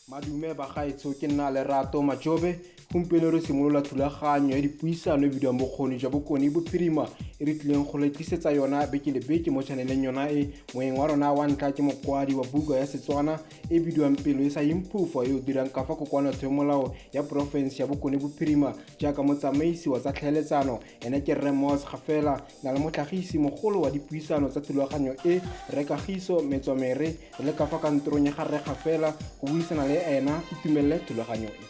Madume bagaetso ke nna Lerato Majobe. Gompieno re simolola thulaganyo ya dipuisano e bidiwang bokgoni jwa bokone bophirima e re tlileng go le tlisetsa yona beke le beke mo channeleng yona e. Moeng wa rona wa ntlha ke mokwadi wa buka ya Setswana e bidiwang Pelo e sa Imphufa yo dirang ka fa kokwanatheo molao ya porofense ya bokone bophirima jaaka motsamaisi wa tsa tlhaeletsano ene ke Rre Mos Gafela na le motlhagisi mogolo wa dipuisano tsa thulaganyo e Rre Kagiso Metswamere le ka fa kantorong ya ga Rre Gafela go buisana le ena itumelele thulaganyo e.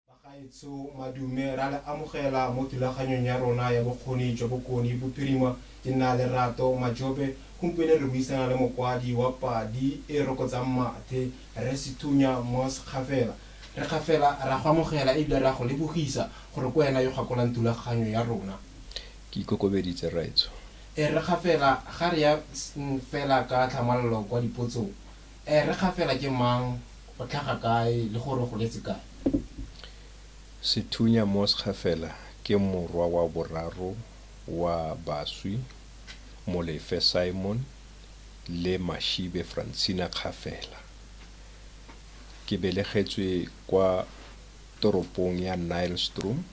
Bagaetso madume ra le amogela mo thulaganyong ya rona ya bokgoni jwa bokone bophirima ke nna Lerato Majobe. Gompieno re buisana le mokwadi wa padi e rokotsang mathe Rre Sethunya Mos Gafela. Re Gafela ra go amogela ebile ra go lebogisa gore ko wena yo gakolang thulaganyo ya rona. Ke ikokobeditse raitso. Re Gafela ga re ya fela ka tlhamalalo kwa dipotsong. Re Gafela ke mang o tlhaga kae le gore go letse kae? Sethunya Mos Gafela ke morwa wa boraro wa baswi Molefe Simon le Mashibe Francina Gafela. Ke belegetswe kwa toropong ya Nylstroom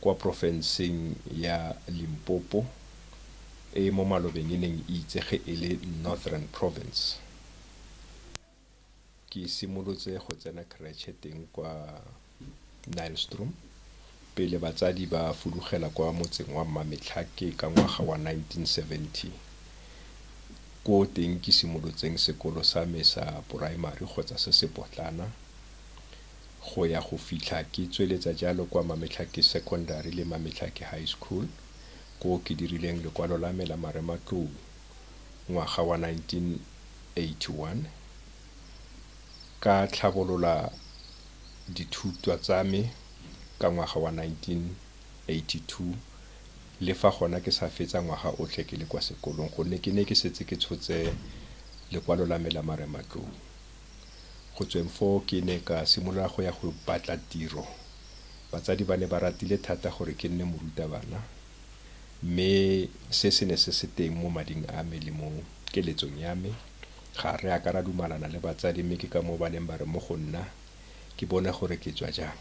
kwa profenseng ya Limpopo e mo malobeng e neng e itsege e le Northern Province. Ke simolotse go tsena creche teng kwa Nylstroom pele batsadi ba fudugela kwa motseng wa Mametlhake ka ngwaga wa 1970. Ko teng ke simolotseng sekolo sa me sa primary kgotsa se se potlana go ya go fitlha ke tsweletsa jalo kwa Mametlhake Secondary le Mametlhake High School ko ke dirileng lekwalo la me la marematlou ngwaga wa 1981. Ka tlhabolola dithuto tsa me ka ngwaga wa 1982 le fa gona ke sa fetsa ngwaga otlhe ke le kwa sekolong gonne ke ne ke setse ke tshotse lekwalo la me la marematlou. Go tsweng foo ke ne ka simolola go ya go batla tiro. Batsadi ba ne ba ratile thata gore ke nne morutabana mme se ne se teng mo mading a me le mo keletsong ya me. Ga re a ka ra dumalana le batsadi mme ke ka mo ba neng ba re mo go nna ke bone gore ke tswa jang.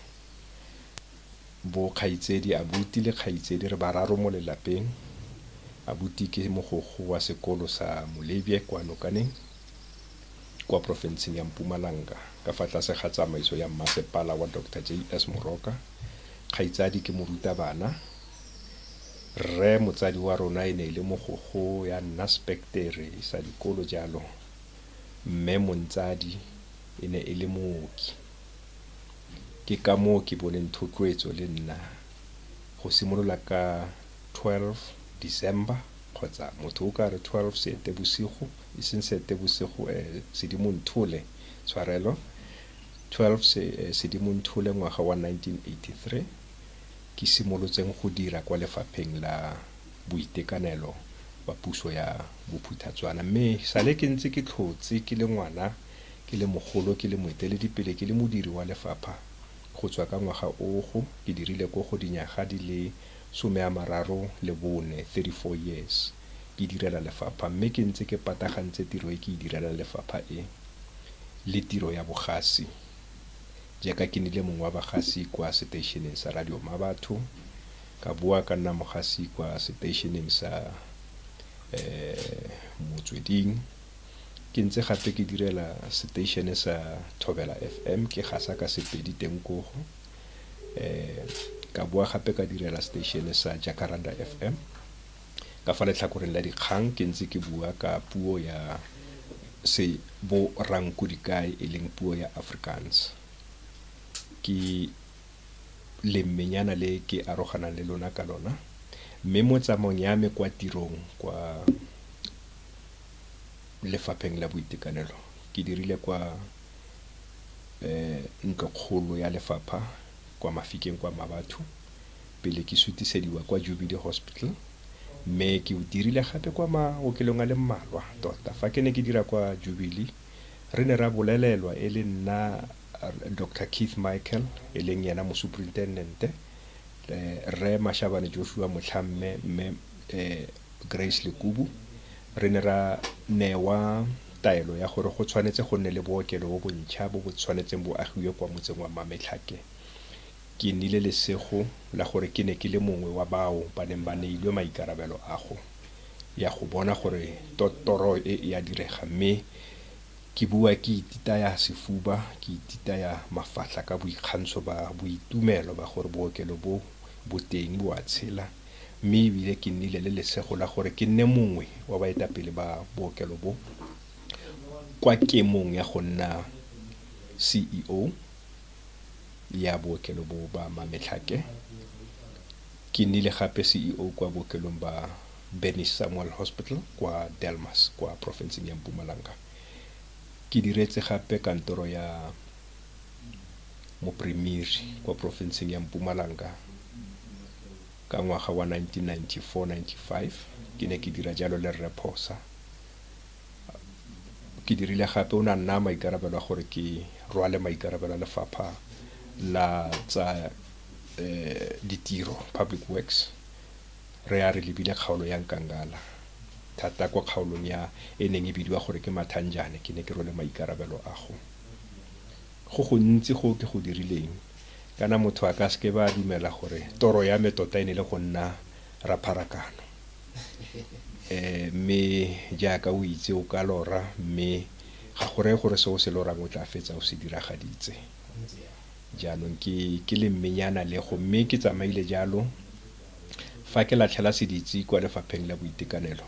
Bo kgaitsedi abuti le kgaitsedi re bararo mo lelapeng. Abuti ke mogogo wa sekolo sa Molebye kwa Nokaneng kwa profenseng ya Mpumalanga ka fa tlase ga tsamaiso ya mmasepala wa Dr. J.S. Moroka. Kgaitsadi ke morutabana. Rre motsadi wa rona e ne le mogogo ya nna spectere sa dikolo jalo. Mme montsadi e ne e le mooki. Ke ka moo ke boneng thotloetso le nna go simolola ka 12 December kgotsa motho o ka re 12 Seetebosigo e seng Seetebosigo Sedimonthole tshwarelo 12 Sedimonthole ngwaga wa 1983 ke simolotseng go dira kwa lefapheng la boitekanelo ba puso ya Bophuthatswana mme sale ke ntse ke tlhotse ke le ngwana ke le mogolo ke le moeteledipele ke le modiri wa lefapha go tswa ka ngwaga ogo ke dirile go dinyaga di le 34 years ke direla lefapha mme ke ntse ke patagantse tiro e ke direla lefapha e le tiro ya bogasi jaaka ke nile mongwe wa bagasi kwa stationeng sa Radio Mabatho ka bua ka nna mogasi kwa stationeng sa Motsweding ke ntse gape ke direla station sa Thobela FM ke gasa ka sepedi teng go ka bua gape ka direla station sa Jacaranda FM ka fa letlhakoreng la dikgang ke ntse ke bua ka puo ya se bo ranko dikai e leng puo ya Afrikaans. Ke le menyana le ke arogana le lona ka lona mme mo tsamong ya me kwa tirong kwa lefapheng la boitekanelo ke dirile kwa ntlokgolo ya lefapha kwa Mafikeng kwa Mabatho pele ke sutisediwa kwa Jubilee Hospital mme ke dirile gape kwa maokelong a le mmalwa tota fa ke ne ke dira kwa Jubilee re ne ra bolelelwa e le nna Dr. Keith Michael e leng yena mo superintendente Rre Mashabane Joshua Motlhamme mme Grace Lekubu re ne ra newa taelo ya gore go tshwanetse go nne le bookelo bo bontšha bo bo tshwanetseng bo agiwe kwa motseng wa Mametlhake. Ke nnile lesego la gore ke ne ke le mongwe wa bao ba neng ba neilwe maikarabelo ago ya go bona gore toro e ya direga, mme ke bua ke ititaya sefuba, ke ititaya mafatla ka boikgantsho ba boitumelo ba gore bookelo bo teng bo a tshela, mme ebile ke nnile le lesego la gore ke nne mongwe wa baetapele ba bookelo bo kwa kemong ya go nna CEO ya bookelo bo ba Mametlhake. Ke nnile gape CEO kwa bookelong ba Bernice Samuel Hospital kwa Delmas kwa provinceng ya Mpumalanga. Ke diretse gape kantoro ya mopremiri kwa provinceng ya Mpumalanga ka ngwaga wa 1994-95. ke ne ke dira jalo le Rephosa. Ke dirile gape o na nna maikarabelo a gore ke rwale maikarabelo a lefapha la tsa ditiro, Public Works. Re a re lebile kgaolo ya Nkangala thata kwa kgaolong ya e neng e bidiwa gore ke Mathanjane. Ke ne ke rwele maikarabelo a go gontsi go ke go dirileng kana motho a ka se ke ba dumela gore toro ya me tota e ne le go nna rapharakano. Mme jaaka o itse o ka lora, mme ga gore gore se o se lorang o tla fetsa o se diragaditse. Jaanong ke le mmenyana le go, mme ke tsamaile jalo fa ke latlhela seditsi kwa lefapheng la boitekanelo.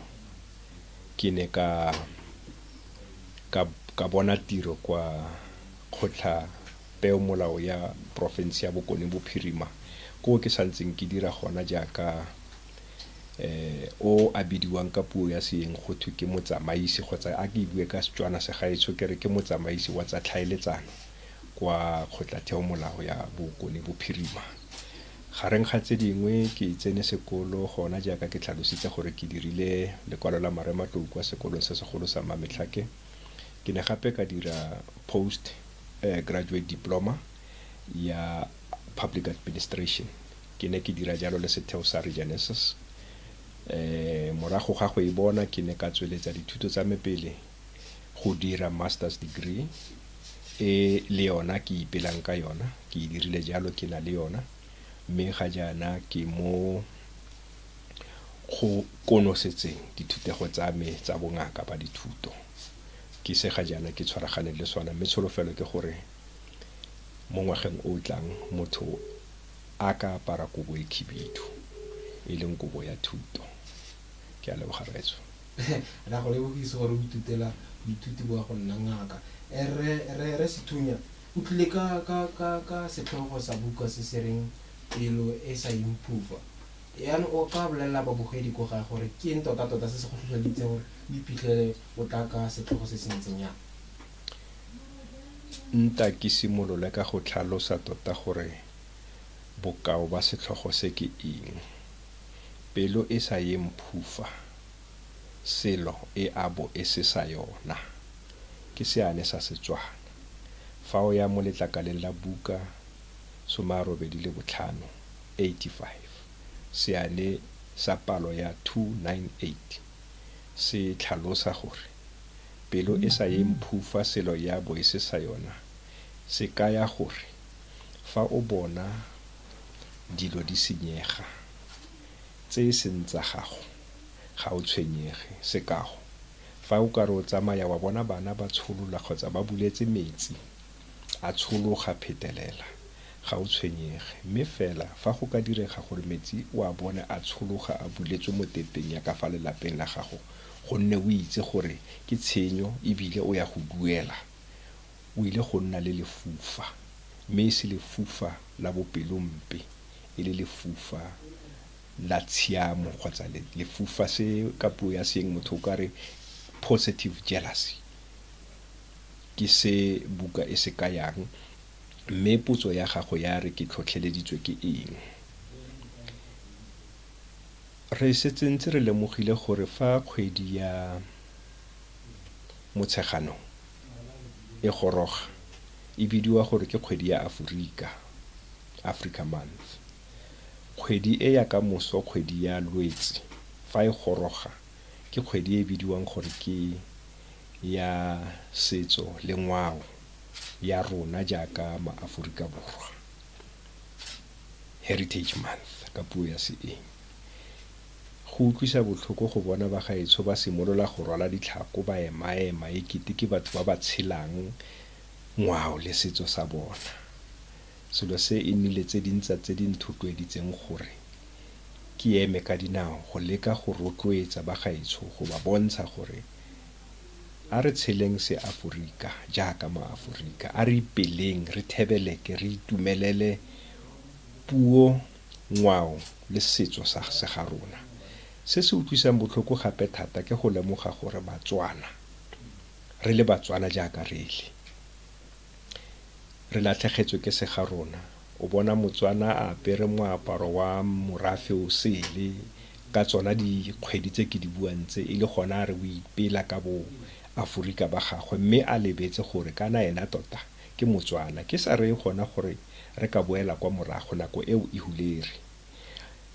Ke ne ka bona tiro kwa kgotla peomolao ya province ya Bokone Bophirima ko ke santseng ke dira gona jaaka o a bidiwang ka puo ya seeng go thwe ke motsamaisi, kgotsa a ke bue ka Setswana se gaetsho ke re ke motsamaisi wa tsa tlhaeletsano kwa kgotlatheomolao ya Bokone Bophirima. Gareng ga tse dingwe ke tsene sekolo gona jaaka ke tlhalositse gore ke dirile lekwalo la marematlou kwa sekolong se segolo sa Mametlhake. Ke ne gape ka dira post graduate diploma ya public administration. Ke ne ke dira jalo le setheo sa Regenesis. Morago ga go e bona ke ne ka tsweletsa dithuto tsa me pele go dira master's degree le yona ke ipelang ka yona. Ke e dirile jalo ke na le yona, mme ga jaana ke mo go konosetseng dithutego tsa me tsa bongaka ba dithuto. Ke se ga jaana ke tshwaragane le sona, mme tsholofelo ke gore mo ngwageng o tlang motho a ka apara kobo e khibidu e leng kobo ya thuto. Ke a leboga Raetso. Ra go lebogisa gore o itutela boithuti bo go nna ngaka. Re sethunya o tlile ka setlhogo sa buka se se reng pelo e sa improve. Yaanong o ka bolelela babogedi ko ga gore ke eng tota se se go tlhotlheleditseng gore o iphitlhele o tla ka setlhogo se se ntseng yang? Nta ke simolole ka go tlhalosa tota gore bokao ba setlhogo se ke eng. Pelo e sa imphufa, selo e abo e se sa yona, ke seane sa Setswana. Fa o ya mo letlakaleng la buka 85 seane sa palo ya 298 se tlhalosa gore pelo e sa imphufa, selo ya bo e se sa yona, se kaya gore fa o bona dilo di senyega tse seng tsa gago ga o tshwenyege. Sekao, fa o ka re o tsamaya wa bona bana ba tsholola kgotsa ba buletse metsi a tshologa phetelela, ga o tshwenyege. Mme fela fa go ka direga gore metsi o a bone a tshologa a buletswe mo tepeng ya ka fa lelapeng la gago, gonne o itse gore ke tshenyo ebile o ya go duela, o ile go nna le lefufa, mme se lefufa la bopelompe e le lefufa la tshiamo kgotsa lefufa se ka puo ya seeng motho o ka re positive jealousy. Ke se buka e se kayang, mme potso ya gago ya re ke tlhotlheleditswe ke eng. Re setse ntse re lemogile gore fa kgwedi ya Motsheganong e goroga e bidiwa gore ke kgwedi ya Aforika, Africa Month. Kgwedi e ya ka moso kgwedi ya Lwetse fa e goroga ke kgwedi e bidiwang gore ke ya setso le ngwao ya rona jaaka maAforika Borwa, Heritage Month ka puo ya seeng. Go utlwisa botlhoko go bona bagaetsho ba simolola go rwala ditlhako ba ema e kete ke batho ba ba tshelang ngwao le setso sa bona. Selo se e nnile tse dintsa tse di nthotloeditseng gore ke eme ka dinao go leka go rotloetsa bagaetsho go ba bontsha gore a re tsheleng seAforika jaaka maAforika, a re ipeleng, re thebeleke, re itumelele puo, ngwao le setso sa ga rona. Se se utlwisang botlhoko gape thata ke go lemoga gore Batswana, re le Batswana jaaka re latlhegetswe ke se ga rona. O bona Motswana a apere moaparo wa morafe o sele ka tsona dikgwedi tse ke di buang tse e le gona re o ipela ka bo Aforika ba gagwe, mme a lebetse gore kana ena tota ke Motswana. Ke sa reye gona gore re ka boela kwa morago nako eo e huleri.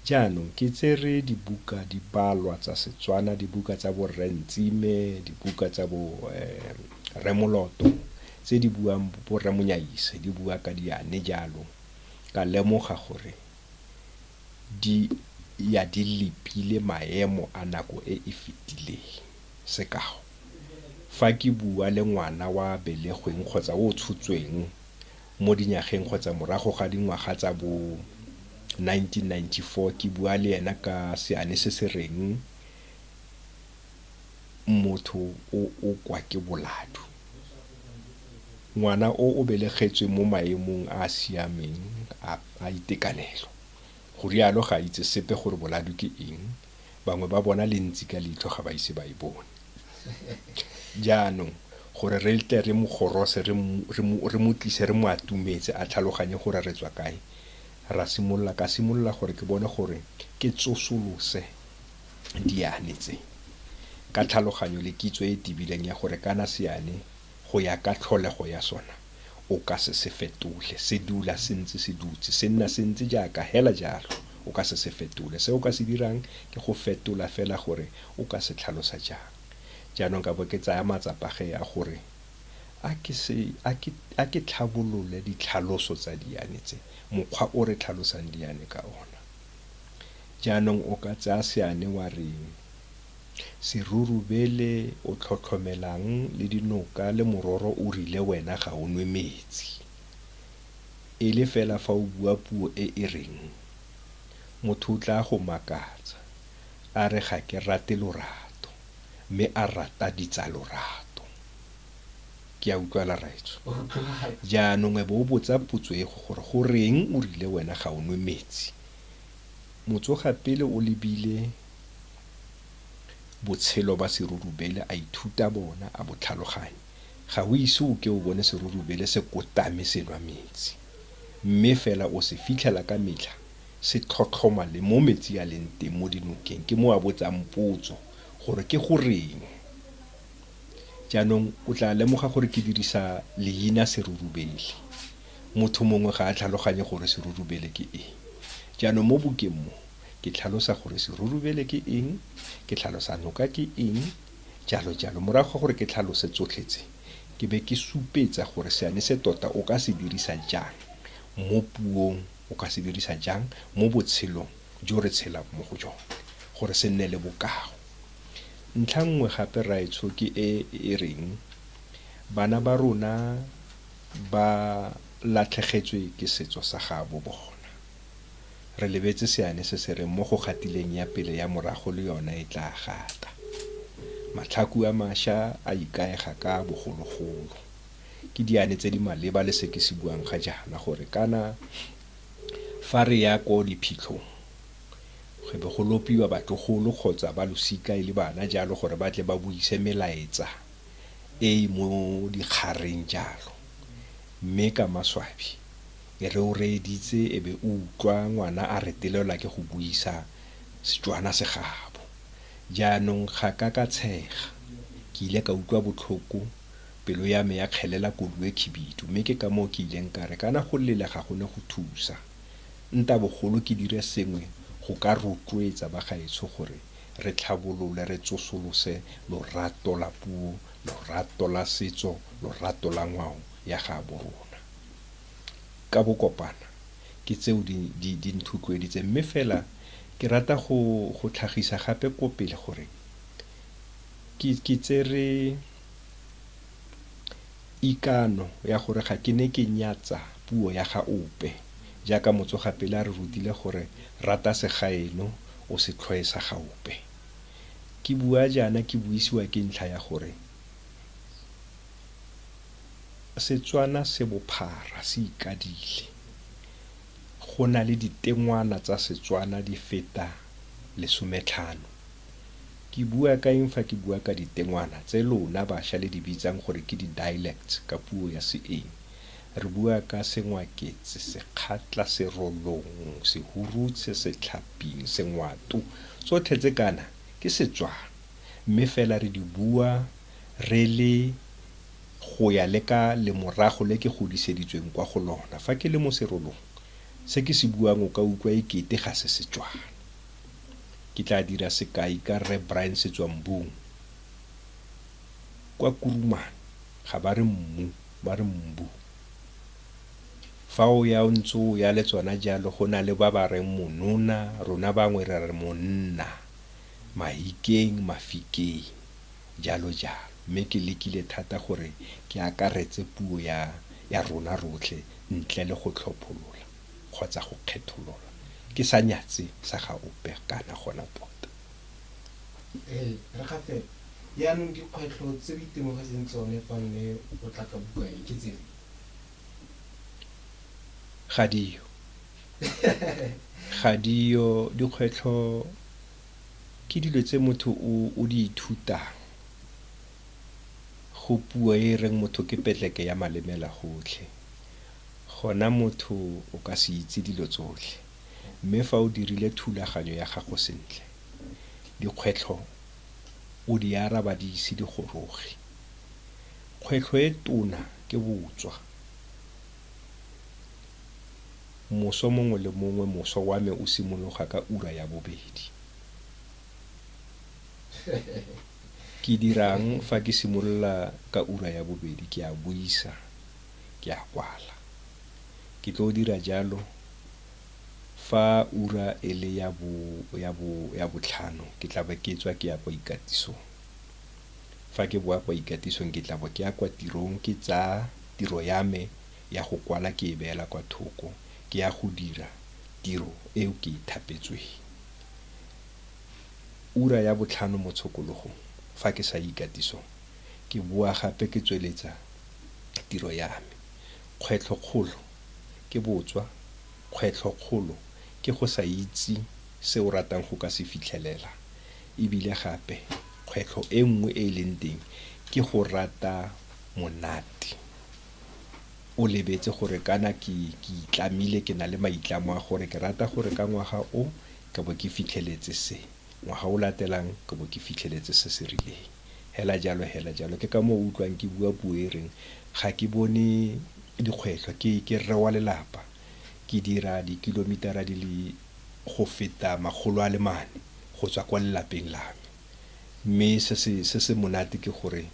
Jaanong ke tsere dibuka di balwa tsa Setswana, dibuka tsa bo Rre Ntsime, dibuka tsa bo Remoloto tse di buang bo Rre Monyaise, di bua ka diane jalo. Ka lemoga gore di lepile maemo a nako e e fetileng. Sekao, fa ke bua le ngwana wa belegweng kgotsa o tshotsweng mo dinyageng kgotsa morago ga dingwaga tsa bo 1994, ke bua le ena ka seane se se reng motho o kwa ke boladu. Ngwana o belegetswe mo maemong a siameng a itekanelo. Go rialo ga itse sepe gore boladu ke eng, bangwe ba bona le ntsi ka leitlho ga ba ise ba e bone. Jaanong gore re tle re mo gorose, re mo tlise, re mo atumetse a tlhaloganye gore re tswa kae, ka simolola gore ke bone gore ke tsosolose diane tse ka tlhaloganyo le kitso e tibileng ya gore kana seane go ya ka tlholego ya sona o ka se fetole, se dula se ntse se dutse, se nna se ntse jaaka hela jalo, o ka se fetole. Se o ka se dirang ke go fetola fela gore o ka se tlhalosa jang. Jaanong ka bo ke tsaya matsapage a gore a ke tlhabolole ditlhaloso tsa diane tse, mokgwa o re tlhalosang diane ka ona. Jaanong o ka tsaya seane wa re serurubele o tlhotlhomelang le dinoka le mororo o rile wena ga o nwe metsi. E le fela fa o bua puo e e reng motho o tla go makatsa a re ga ke rate lorato mme a rata ditsalorato. Ke a utlwala raitso. Jaanong e bo o botsa potso e gore go reng o rile wena ga o nwe metsi. Motsoga pele o lebile botshelo ba serurubele, a ithuta bona, a bo tlhaloganye. Ga o ise o ke o bone serurubele se kotame se nwa metsi, mme fela o se fitlhela ka metlha se tlhotlhoma le mo metsi a leng teng mo dinokeng. Ke mo a botsang potso gore ke go reng. Jaanong o tla lemoga gore ke dirisa leina serurubele. Motho mongwe ga a tlhaloganye gore serurubele ke eng. Jaanong mo bukeng mo ke tlhalosa gore serurubele ke eng, ke tlhalosa noka ke eng, jalo jalo. Morago gore ke tlhalose tsotlhe tse, ke be ke supetsa gore seane se tota o ka se dirisa jang mo puong, o ka se dirisa jang mo botshelong jo re tshelang mo go jone, gore se nne le bokao. Ntlha nngwe gape raetsho ke e reng bana ba rona ba latlhegetswe ke setso sa gaabo bona. Re lebetse seane se se reng mo go gatileng ya pele ya morago le yona e tla gata. Matlhaku a mašwa a ikaega ka bogologolo. Ke diane tse di maleba le se ke se buang ga jaana gore kana fa re ya ko diphitlhong go be go lopiwa batlogolo kgotsa ba losika e le bana jalo gore ba tle ba buise melaetsa e mo dikgareng jalo, mme ka maswabi e re o reeditse e be o utlwa ngwana a retelelwa ke go buisa Setswana se gabo. Jaanong ga ka tshega, ke ile ka utlwa botlhoko, pelo ya me ya kgelela kodue khibidu, mme ke ka moo ke ileng ka re kana go lela ga gone go thusa. Nta bogolo ke dire sengwe go ka rotloetsa bagaetsho gore re tlhabolole re tsosolose lorato la puo, lorato la setso, lorato la ngwao ya gaabo rona. Ka bokopana ke tseo di nthotloeditse, mme fela ke rata go tlhagisa gape ko pele gore ke tsere ikano ya gore ga ke ne ke nyatsa puo ya ga ope, jaaka motsogapele a re rutile gore rata segaeno o se tlhoe sa ga ope. Ke bua jaana ke buisiwa ke ntlha ya gore Setswana se bophara se ikadile, go na le ditengwana tsa Setswana di feta 15. Ke bua ka eng fa ke bua ka ditengwana tse lona bašwa le di bitsang gore ke di-dialects ka puo ya seeng? Re bua ka Sengwaketse, Sekgatla, Serolong, Sehurutse, Setlhaping, Sengwatu. Tsotlhe tse kana ke Setswana, mme fela re di bua re le go ya le ka lemorago le ke godiseditsweng kwa go lona. Fa ke le mo Serolong, se ke se buang o ka utlwa ekete ga se Setswana. Ke tla dira sekai ka Rre Brian Setswambung. Kwa Kurumane ga ba re mmu, ba re mbu. Fa o ya o ntse o ya le tsona jalo, go na le ba ba reng monona, rona bangwe re re monna, Mahikeng, Mafikeng, jalo jalo. Mme ke lekile thata gore ke akaretse puo ya rona rotlhe ntle le go tlhopholola kgotsa go kgetholola. Ke sa nyatse sa ga ope kana gona tota. Re gape yaanong dikgwetlho tse o itemogetseng tsone fa nne o tla ka buka e ke tse ga diyo dikgwetlho ke dilo tse motho o di ithutang. Go puo e reng motho ke petleke ya malemela gotlhe, gona motho o ka se itse dilo tsotlhe, mme fa o dirile thulaganyo ya gago sentle, dikgwetlho o di araba di ise di goroge. Kgwetlho e tona ke botswa. Moso mongwe le mongwe moso wa me o simologa ka ura ya 2. Ke dirang fa ke simolola ka ura ya 2? Ke a buisa, ke a kwala. Ke tlo dira jalo fa ura e le ya 5, ke tla be ke tswa ke ya kwa ikatisong. Fa ke boa kwa ikatisong ke tla bo ke ya kwa tirong, ke tsaya tiro ya me ya go kwala ke e beela kwa thoko, ke ya go dira tiro eo ke ithapetsweng. Ura ya 5 mo tshokologong, fa ke sa ikatisong, ke boa gape ke tsweletsa tiro ya me. Kgwetlho kgolo ke botswa, kgwetlho kgolo ke go sa itse se o ratang go ka se fitlhelela. Ebile gape kgwetlho e nngwe e leng teng ke go rata monate. O lebetse gore kana ke itlamile, ke na le maitlamo a gore ke rata gore ka ngwaga o ka bo ke fitlheletse se, ngwaga o latelang ka bo ke fitlheletse se se rileng. Hela jalo. Ke ka mo utlwang ke bua puo e reng ga ke bone dikgwetlho, ke rre wa lelapa, ke dira dikilomitara di le go feta 400 go tswa kwa lelapeng la me. Mme se se monate ke gore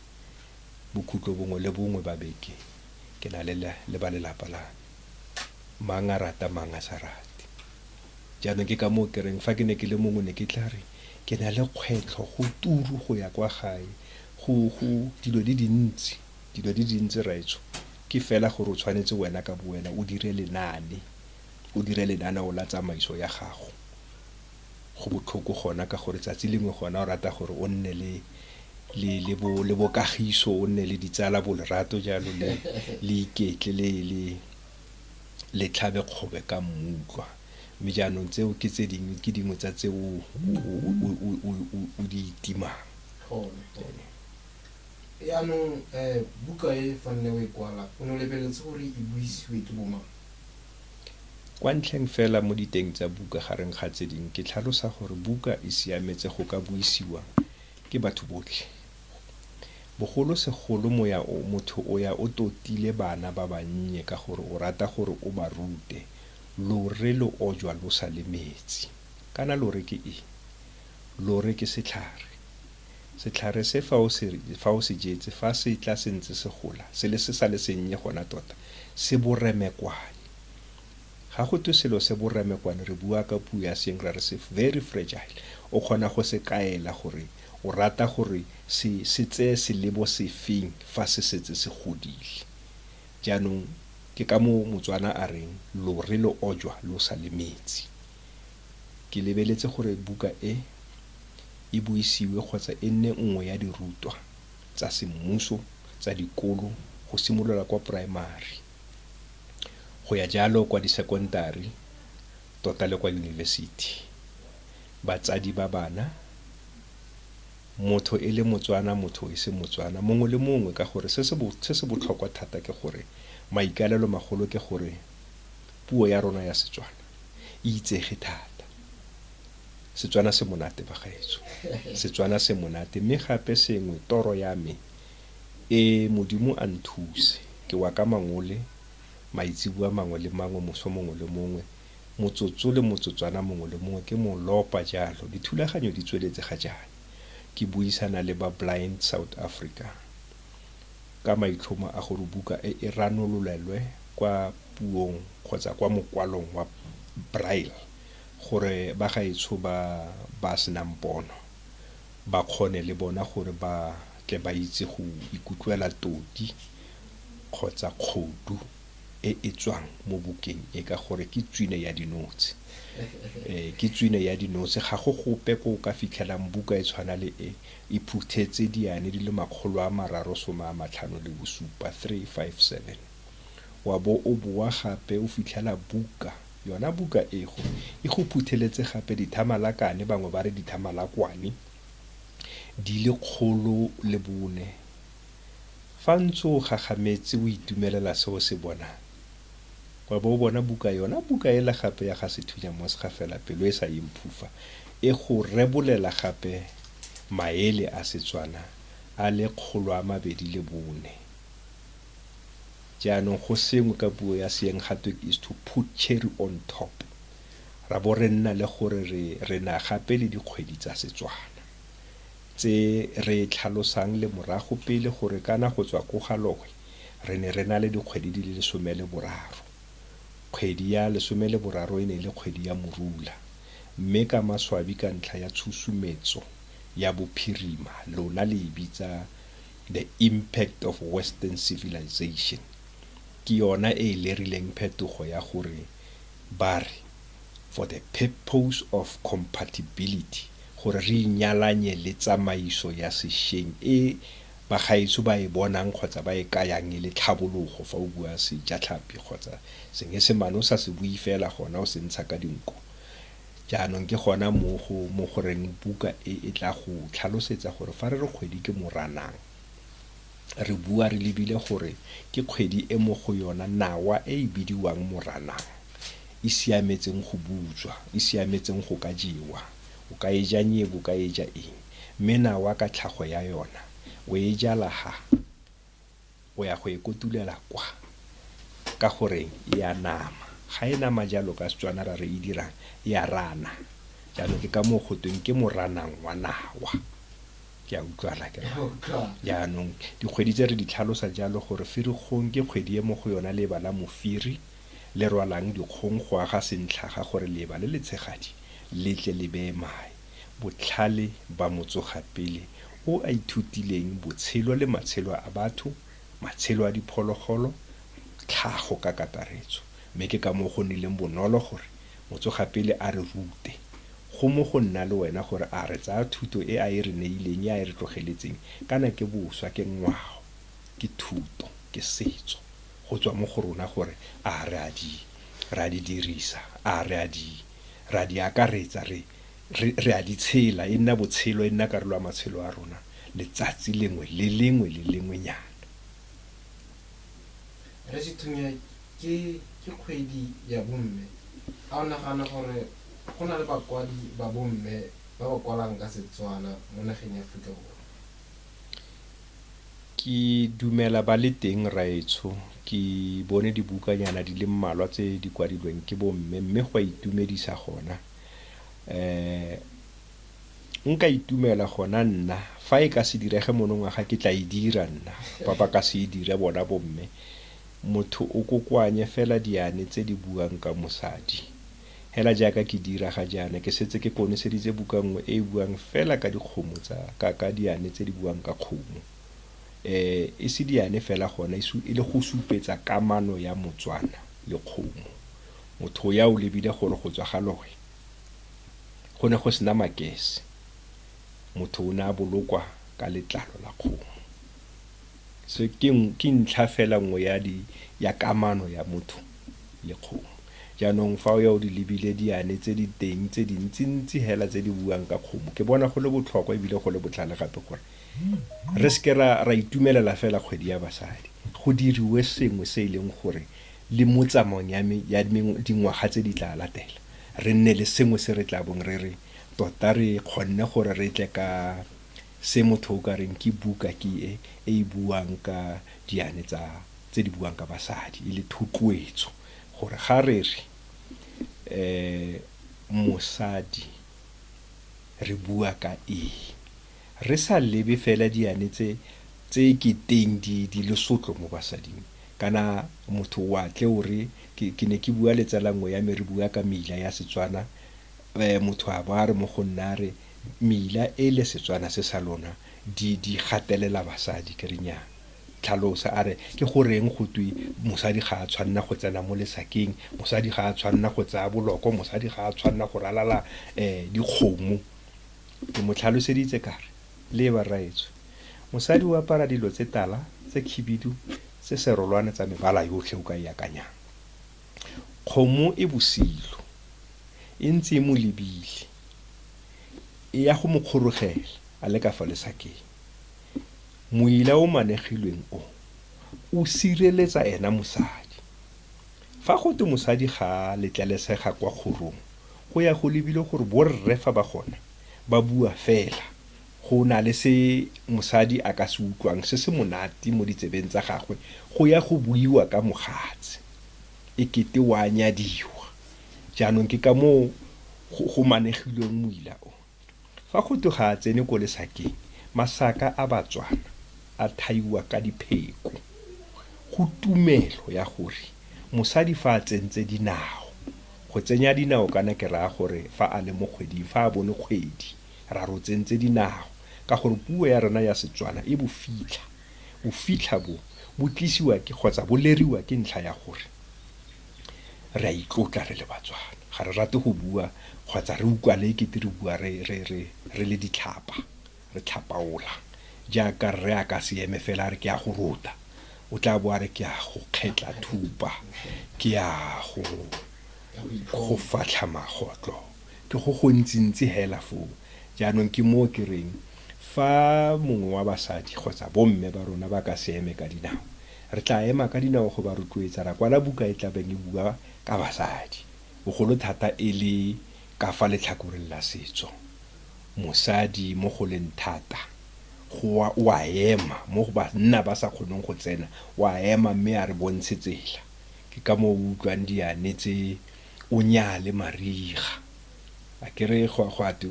bokhutlo bongwe le bongwe ba beke ke na le ba lelapa la me. Mang a rata, mang a sa rate. Jaanong ke ka moo ke reng fa ke ne ke le mongwe ne ke tla re ke na le kgwetlho go turu go ya kwa gae, go dilo di dintsi raetsho. Ke fela gore o tshwanetse wena ka bo wena o dire lenaneo la tsamaiso ya gago. Go botlhoko gona ka gore tsatsi lengwe gona o rata gore o nne le bokagiso, o nne le ditsala bolerato jalo le iketle le tlhabe kgobe ka mmutlwa. Mme jaanong tseo ke dingwe tsa tseo o di timang. Yaanong buka e fa nne o e kwala, o ne o lebeletse gore e buisiwe ke bomang? Kwa ntlheng fela mo diteng tsa buka gareng ga tse dingwe ke tlhalosa gore buka e siametse go ka buisiwa ke batho botlhe. Bogolosegolo motho o ya o totile bana ba bannye ka gore o rata gore o ba rute lore lo ojwa lo sa le metsi. Kana lore ke eng? lore ke setlhare se fa o se jetse fa se tla se ntse se gola se le se sa le sennye gona tota se boremekwane ga go twe selo se boremekwane re bua ka puo ya seeng ra re se very fragile o kgona go se kaela gore o rata gore se tseye selebo sefeng fa se setse se godile jaanong ke ka mo Motswana a reng lore lo ojwa lo sa le metsi ke lebeletse gore buka e buisiwe kgotsa e nne nngwe ya dirutwa tsa semmuso tsa dikolo go simolola kwa primary go ya jalo kwa di-secondary tota le kwa university batsadi ba bana motho e le Motswana motho e se Motswana mongwe le mongwe ka gore se se botlhokwa thata ke gore maikalelo magolo ke gore puo ya rona ya Setswana e itsege thata Setswana se monate ba gaetso Setswana se monate mme gape sengwe toro ya me Modimo a nthuse ke wa ka mangole maitsibua mangwe le mangwe moso mongwe le mongwe motsotso le motsotswana mongwe le mongwe ke mo lopa jalo dithulaganyo di tsweletse ga jaana ke buisana le ba Blind South Africa ka maitlhomo a gore buka e ranololelwe kwa puong kgotsa kwa mokwalong wa Braille gore ba gaetsho ba senang pono ba kgone le bona gore ba tle ba itse go ikutlwela toti kgotsa kgodu e tswang mo bukeng e ka gore ke tswine ya dinotsi ke tswine ya dinotsi ga go gope go ka fitlhelang buka e tshwana le e phuthetse diane di le 357 wa bo o bua gape o fitlhela buka yona buka e go phutheletse gape dithamalakane bangwe ba re dithamalakwane di le 104 fa ntse o gagametse o itumelela seo se bonang wa bo bona buka yona buka e la gape ya ga sethunya mo se ga fela pelo e sa imphufa e go rebolela gape maele a Setswana a le 204 jaanong go sengwe ka puo ya seeng gatwe is to put cherry on top ra bo re nna le gore re na gape le dikgwedi tsa Setswana tse re tlhalosang le morago pele gore kana go tswa go galogwe re ne re na le dikgwedi di le 13 kgwedi ya 13 e ne le kgwedi ya Morula mme ka maswabi ka ntlha ya tshusumetso ya bophirima lona le bitsa the impact of Western civilization ke yona e lerileng phetogo ya gore bare for the purpose of compatibility gore re inyalanye le tsamaiso ya sešeng ba gaetso ba e bonang kgotsa ba e kayang le tlhabologo fa o bua sejatlhapi kgotsa sengesemane o sa se bui fela gona o se ntsha ka dinko jaanong ke gona mo goreng buka e tla go tlhalosetsa gore fa re kgwedi ke Moranang re bua re lebile gore ke kgwedi e mo go yona nawa e bidiwang Moranang e siametseng go butswa e siametseng go ka jewa o ka e ja nyebo ka e ja eng mme nawa ka tlhago ya yona o e jala o ya go e kotulela kwa ka gore ya nama ga e nama jalo ka Setswana ra re e dirang ya rana jaanong ke ka mo gotweng ke Moranang wa nawa ke a utlwala ke jaanong dikgwedi tse re di tlhalosa jalo gore Firikgong ke kgwedi e mo go yona leba la mofiri le rwalang dikgong go aga sentlhaga gore leba le letshegadi le tle le bee mae botlhale ba motsogapele o a ithutileng botshelo le matshelo a batho matshelo a diphologolo tlhago ka kakaretso mme ke ka mo go nnileng bonolo gore motsogapele a re rute go mo go nna le wena gore a re tsaya thuto e a e re neileng ya e re tlogeletseng kana ke boswa ke ngwao ke thuto ke setso go tswa mo go rona gore a re a di dirisa a re a di akaretsa re a di tshela e nna botshelo e nna karolo ya matshelo a rona letsatsi lengwe le lengwe nyana re sethunya ke kgwedi ya bomme a o nagana gore go na le bakwadi ba bomme ba ba kwalang ka Setswana mo nageng ya Aforika Borwa ke dumela ba le teng raetsho ke bone dibukanyana di le mmalwa tse di kwadilweng ke bomme mme go a itumedisa gona nka itumela gona nna fa e ka se direge monongwaga ke tla e dira nna ba ba ka se e dire bona bomme motho o kokoanye fela diane tse di buang ka mosadi hela jaaka ke dira ga jaana ke setse ke koneseditse buka nngwe e buang fela ka dikgomo ka diane tse di buang ka kgomo e se diane fela gona e le go supetsa kamano ya Motswana le kgomo motho ya o lebile gore go tswa ga loe go ne go sena makese motho o ne a bolokwa ka letlalo la kgomo so ke ntlha fela nngwe ya kamano ya motho le kgomo jaanong fa o ya o di lebile diane tse di teng tse dintsi hela tse di buang ka kgomo ke bona go le botlhokwa ebile go le botlhale gape gore re se ke ra itumelela fela kgwedi ya basadi go diriwe sengwe se e leng gore le mo tsamaong ya dingwaga tse di tla latela re nne le sengwe se re tla bong re tota re kgonne gore re tle ka se motho o ka reng ke buka ke e buang ka diane tse di buang ka basadi e le thotloetso gore ga re mosadi re bua ka re sa lebe fela diane tse ke teng di lesotlo mo basading kana motho wa tle o re ke ne ke bua letsala nngwe ya me re bua ka mila ya Setswana motho a ba re mo go nna re mila e le Setswana se sa lona di gatelela basadi ke re nya tlhalosa a re ke goreng go twe mosadi ga a tshwanna go tsena mo lesakeng mosadi ga a tshwanna go tsaya boloko mosadi ga a tshwanna go ralala dikgomo ke mo tlhaloseditse kare le ba raetso mosadi o apara dilo tse tala tse khibidu se serolwane tsa mebala yotlhe o ka e akanyang kgomo e bosilo e ntse mo lebile e ya go mokgorogela a le ka fa lesakeng moila o manegilweng o sireletsa ena mosadi fa go te mosadi ga letlelesega kwa kgorong go ya go lebile gore borre fa ba gona ba bua fela go na le se mosadi a ka se utlwang se se monate mo ditsebeng tsa gagwe go ya go buiwa ka mogatse e kete wa nyadiwa jaanong ke ka mo go manegilweng moila o fa go te ga tsene ko lesakeng masaka a Batswana a thaiwa ka dipheko go tumelo ya gore mosadi fa a tsentse dinao go tsenya dinao kana ke raya gore fa a le mo kgweding fa a bone kgwedi ra ro tsentse dinao ka gore puo ya rena ya Setswana e bofitlha bo tlisiwa ke kgotsa bo leriwa ke ntlha ya gore re a itlotla re le Batswana ga re rate go bua kgotsa re utlwa le ekete re bua re le ditlhapa re tlhapaola jaaka re a ka se eme fela re ke a go rota o tla boa re ke a go kgetla thupa ke a go fatlha magotlo ke go ntsintsi hela fo jaanong ke mo ke reng fa mongwe wa basadi kgotsa bomme ba rona ba ka se eme ka dinao re tla ema ka dinao go ba rotloetsa ra kwala buka e tla beng e bua ka basadi bogolo thata e le ka fa letlhakoreng la setso mosadi mo go leng thata wa ema mo go banna ba sa kgoneng go tsena wa ema mme a re bontshe tsela ke ka mo utlwang diane tse o nyale mariga a ke re go ati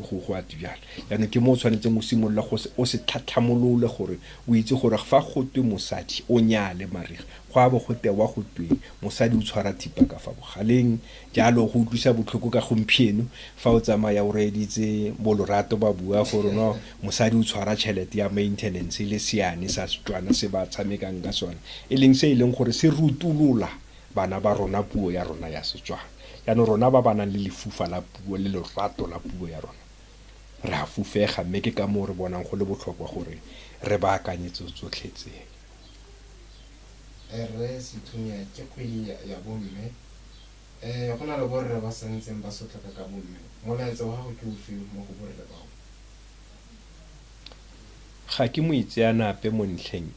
jalo yana ke mo tshwanetseng o simolola o se tlhatlhamolole gore o itse gore fa go twe mosadi o nyale mariga go a bo go tewa go twe mosadi o tshwara thipa ka fa bogaleng jalo go utlwisa botlhoko ka gompieno fa o tsamaya o reeditse bolorato ba bua gore no mosadi o tshwara tšhelete ya maintenance le seane sa Setswana se ba tshamekang ka sona e leng se e leng gore se rutulola bana ba rona puo ya rona ya Setswana yaanong rona ba banang le lefufa la puo le lorato la puo ya rona re a fufega mme ke ka moo re bonang go le botlhokwa gore re baakanyetse tsotlhe tse re Sethunya ke kgwedi ya bomme go na le borre ba santseng ba sotlaka ka bomme molaetsa wa gago ke ofe mo go borre bao ga ke mo itseanape mo ntlheng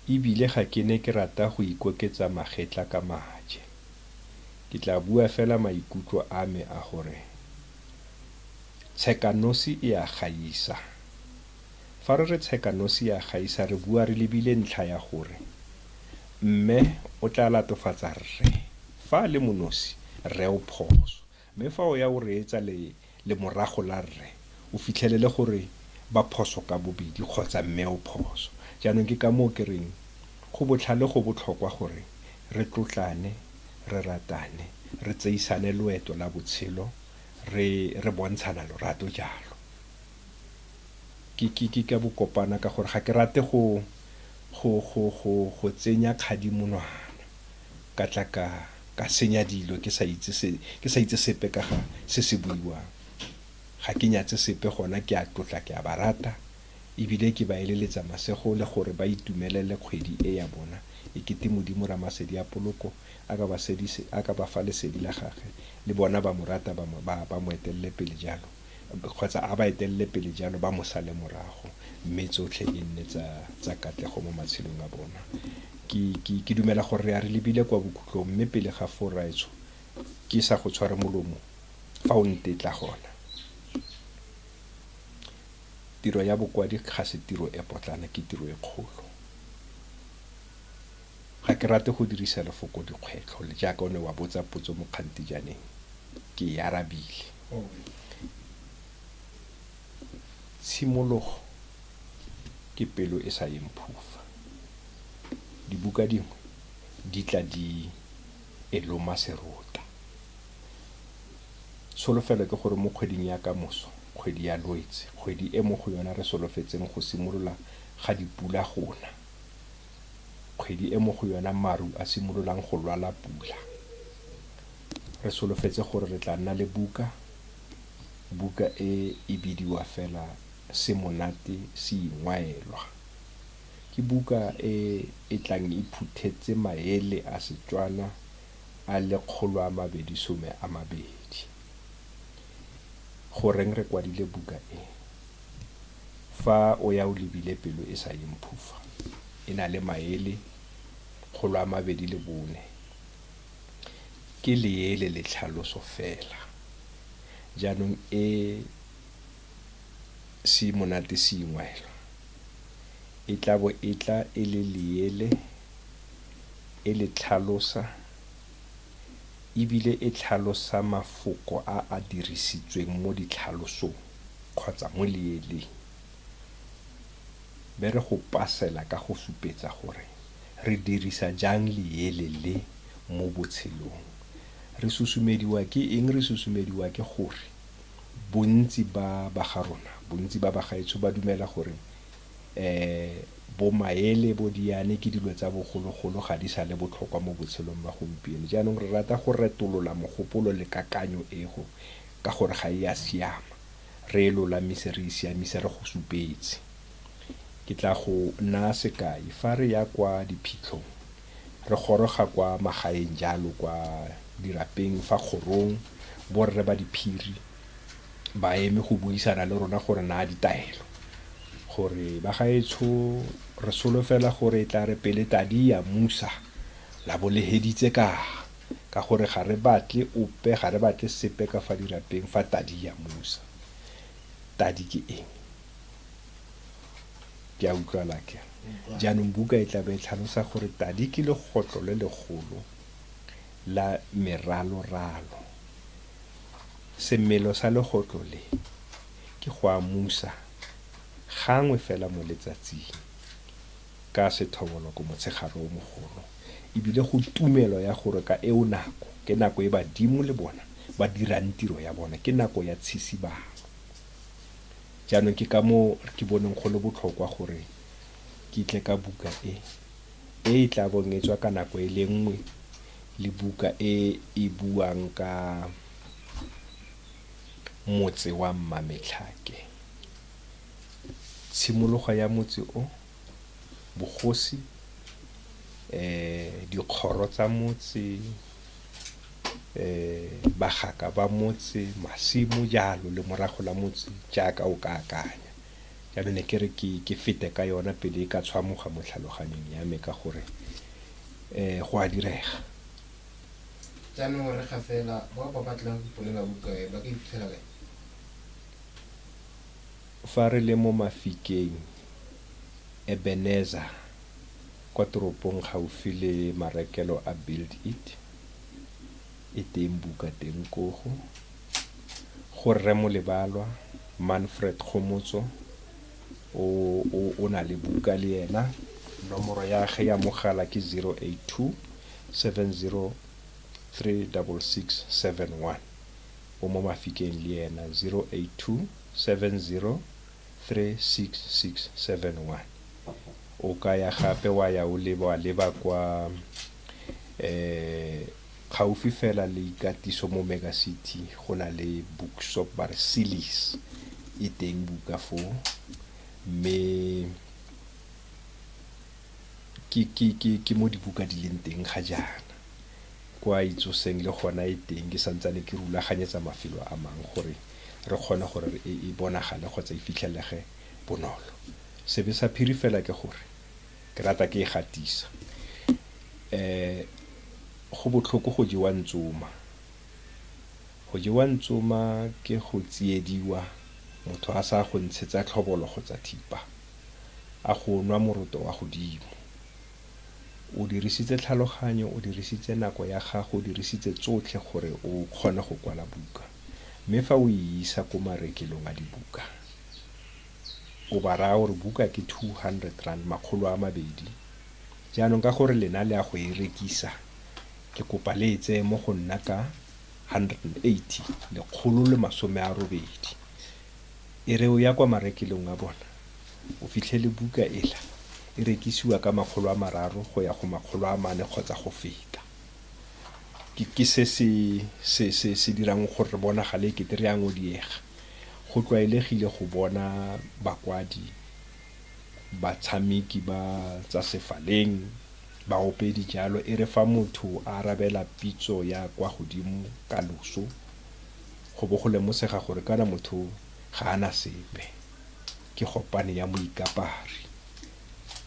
ebile ga ke ne ke rata go ikoketsa magetla ka maje ke tla bua fela maikutlo a me a gore tshekanosi e a gaisa fa re tshekanosi ya gaisa re bua re lebile ntlha ya gore mme o tla latofatsa rre fa le monosi rre o phoso mme fa o ya o reetsa le morago la rre o fitlhelele gore ba phoso ka bobedi kgotsa mme o phoso. Jaanong ke ka moo ke reng go botlhale go botlhokwa gore re tlotlane, re ratane, re tseisane loeto la botshelo, re bontshana lorato jalo. Ke ka bokopana ka gore ga ke rate go tsenya kgadimonwana ka tla ka senya dilo ke sa itse sepe ka ga se se buiwang. Ga ke nyatse sepe gona ke a tlotla ke a ba rata ebile ke ba eleletsa masego le gore ba itumelele kgwedi e ya bona e kete Modimo Ramasedi a poloko a ka ba fa lesedi la gage le bona ba mo rata ba mo etelele pele jalo kgotsa a ba etelele pele jalo ba mo sale morago mme tsotlhe e nne tsa katlego mo matshelong a bona. Ke dumela gore re a re lebile kwa bokhutlong mme pele ga fo raetsho ke sa go tshware molomo fa o ntetla gona. Tiro ya bokwadi ga se tiro e potlana, ke tiro e kgolo. Ga ke rate go dirisa lefoko dikgwetlho le jaaka o ne wa botsa potso mo kgantijaneng ke e arabile. Tshimologo ke pelo e sa yeng phufa. Dibuka dingwe di tla di eloma serota. Solofelo ke gore mo kgweding ya kamoso, kgwedi ya Loetse, kgwedi e mo go yona re solofetseng go simolola ga dipula gona, kgwedi e mo go yona maru a simololang go lwala pula. Re solofetse gore re tla nna le buka e bidiwa fela Semonate Se Ingwaelwa. Ke buka e tlang e phuthetse maele a Setswana a 220. Goreng re kwadile buka e? Fa o ya o lebile pelo e sa yeng phufa, e na le maele 204. Ke leele le tlhaloso fela. Jaanong Semonate Se Ingwaelwa e tla bo e tla e le leele e le tlhalosa ebile e tlhalosa mafoko a dirisitsweng mo ditlhalosong kgotsa mo leeleng. Be re go pasela ka go supetsa gore re dirisa jang leele le mo botshelong. Re susumediwa ke eng? Re susumediwa ke gore bontsi ba ga rona, bontsi ba bagaetsho ba dumela gore bo maele bo diane ke dilo tsa bogologolo ga di sa le botlhokwa mo botshelong ba gompieno. Jaanong re rata go retolola mogopolo le kakanyo ego ka gore ga e a siama, re lolamise re siamise re go supetse. Ke tla go naya sekai. Fa re ya kwa diphitlhong, re goroga kwa magaeng jalo kwa dirapeng fa kgorong, borre ba diphiri ba eme go buisana le rona gore na ditaelo gore bagaetsho re solofela gore tla re pele tadi ya Musa la boleheditse ka gore ga re batle ope, ga re batle sepe ka fa dirapeng fa tadi ya Musa. Tadi ke eng? Ke a utlwala ke. Jaanong buka e tla be e tlhalosa gore tadi ke legotlo le legolo la meralo-ralo. Semelo sa legotlo le ke go a Musa gangwe fela mo letsatsing ka sethoboloko motshegare o mogolo, ebile go tumelo ya gore ka eo nako ke nako e badimo le bona ba dirang tiro ya bona, ke nako ya tshisibano. Jaanong ke ka mo ke boneng go le botlhokwa gore ke tle ka buka e tla bong e tswa ka nako e le nngwe le buka e buang ka motse wa Mmametlhake. Tshimologo ya motse o, bogosi, dikgoro tsa motse, bagaka ba motse, masimo jalo le morago la motse jaaka o ka akanya. Jaanong ne ke re ke fete ka yona pele e ka tshwamoga mo tlhaloganyong ya me ka gore go a direga. Jaanong re ga fela ba batlang go iponela buka ba ka iphitlhela kae? Fa re le mo Mafikeng, Ebenezer, kwa toropong gaufi le marekelo a Build It, e teng buka teng kogo. Go Rre Molebalwa Manfred Khomotso o na le buka le yena. Nomoro ya ge ya mogala ke 082 703671. o mo Mafikeng le yena 082 703671. o ka ya gape wa ya o leba kwa gaufi fela le ikatiso mo Mega City go na le bookshop ba re Sillies e teng buka fo mme ke mo dibuka di leng teng ga jana kwa Itsoseng le gona e teng ke santsane ke rulaganyetsa mafelo a mang gore re kgone gore e bonagale kgotsa e fitlhelege bonolo. Sebe sa phiri fela ke gore ke rata ke e gatisa go botlhoko go jewa ntsoma. Go jewa ntsoma ke go tsiediwa motho a sa go ntshetsa tlhobolo kgotsa thipa a go nwa moroto wa godimo. O dirisitse tlhaloganyo, o dirisitse nako ya gago, o dirisitse tsotlhe gore o kgone go kwala buka. Mme fa o isa ko marekelong a dibuka o ba raya gore buka ke 200 rand, 200. Jaanong ka gore lena le a go e rekisa ke kopa le etse mo go nna ka 180, 180. E re o ya kwa marekelong a bona o fitlhele buka ela e rekisiwa ka 300 go ya go 400 kgotsa go feta. Ke se dirang gore re bonagale ekete re yang o diega. Go tlwaelegile go bona bakwadi batshameki ba tsa sefaleng baopedi jalo e re fa motho a arabela pitso ya kwa godimo ka loso go bo go lemosega gore kana motho ga ana sepe ke gopane ya moikapari.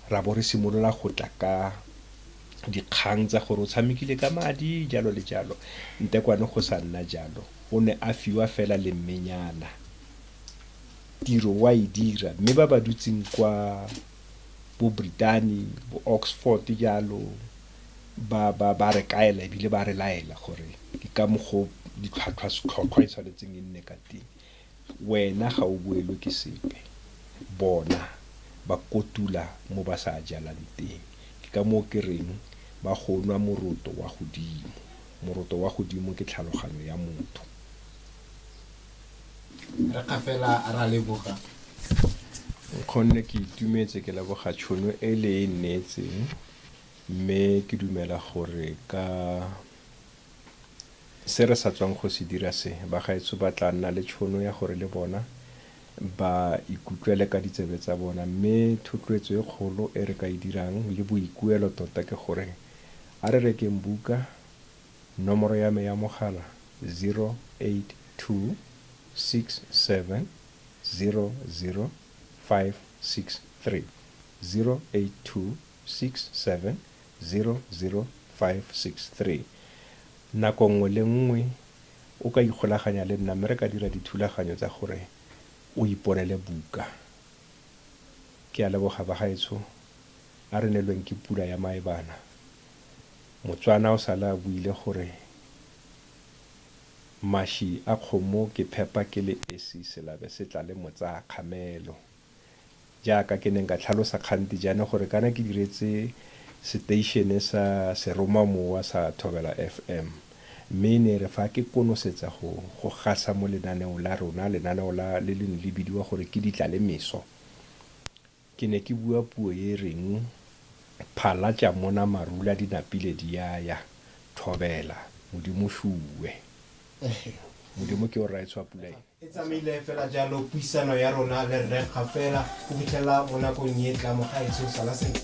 Ra bo re simolola go tla ka dikgang tsa gore o tshamekile ka madi jalo le jalo. Ntekwane go sa nna jalo, o ne a fiwa fela le mmenyana, tiro wa e dira. Mme ba ba dutseng kwa bo Brittany, bo Oxford jalo ba re kaela ebile ba re laela gore ke ka mogo ditlhwatlhwa e tshwanetseng e nne ka teng. Wena ga o buelwe ke sepe, bona ba kotula mo ba sa jalang teng. Ke ka moo ke reng ba go nwa moroto wa godimo. Moroto wa godimo ke tlhaloganyo ya motho. Re ka fela a ra leboga. Khonne ke itumetse ke leboga tšhono e le e nnetseng mme ke dumela gore ka se re sa tswang go se dira se ba gaetso ba tla nna le tšhono ya gore le bona ba ikutlwele ka ditsebe tsa bona. Mme thotloetso e kgolo e re ka e dirang le boikuelo tota ke gore a re rekeng buka. Nomoro ya me ya mogala 082 67 00 563 082 67 00 563. Nako nngwe le nngwe o ka ikgolaganya le nna mme re ka dira dithulaganyo tsa gore o iponele buka. Ke a leboga bagaetsho a re nelweng ke pula ya maebana. Motswana o sala a buile gore mashi a kgomo ke phepa ke le esi selabe se tla le motsa kgamelo. Jaaka ke neng ka tlhalosa kganti jana gore kana ke diretse station sa seromamowa sa Thobela FM, mme ne re fa ke konosetsa go gasa mo lenaneo la rona, lenaneo la le leng le bidiwa gore ke ditlalemeso. Ke ne ke bua puo e reng phala tša mona marula di napile di ya Thobela modimo shuwe. Modimo ke o raetswa pula e. E tsamaile fela jalo puisano ya rona le re ga fela go fitlhela mo nakong e tla mo gaetso sala sentle.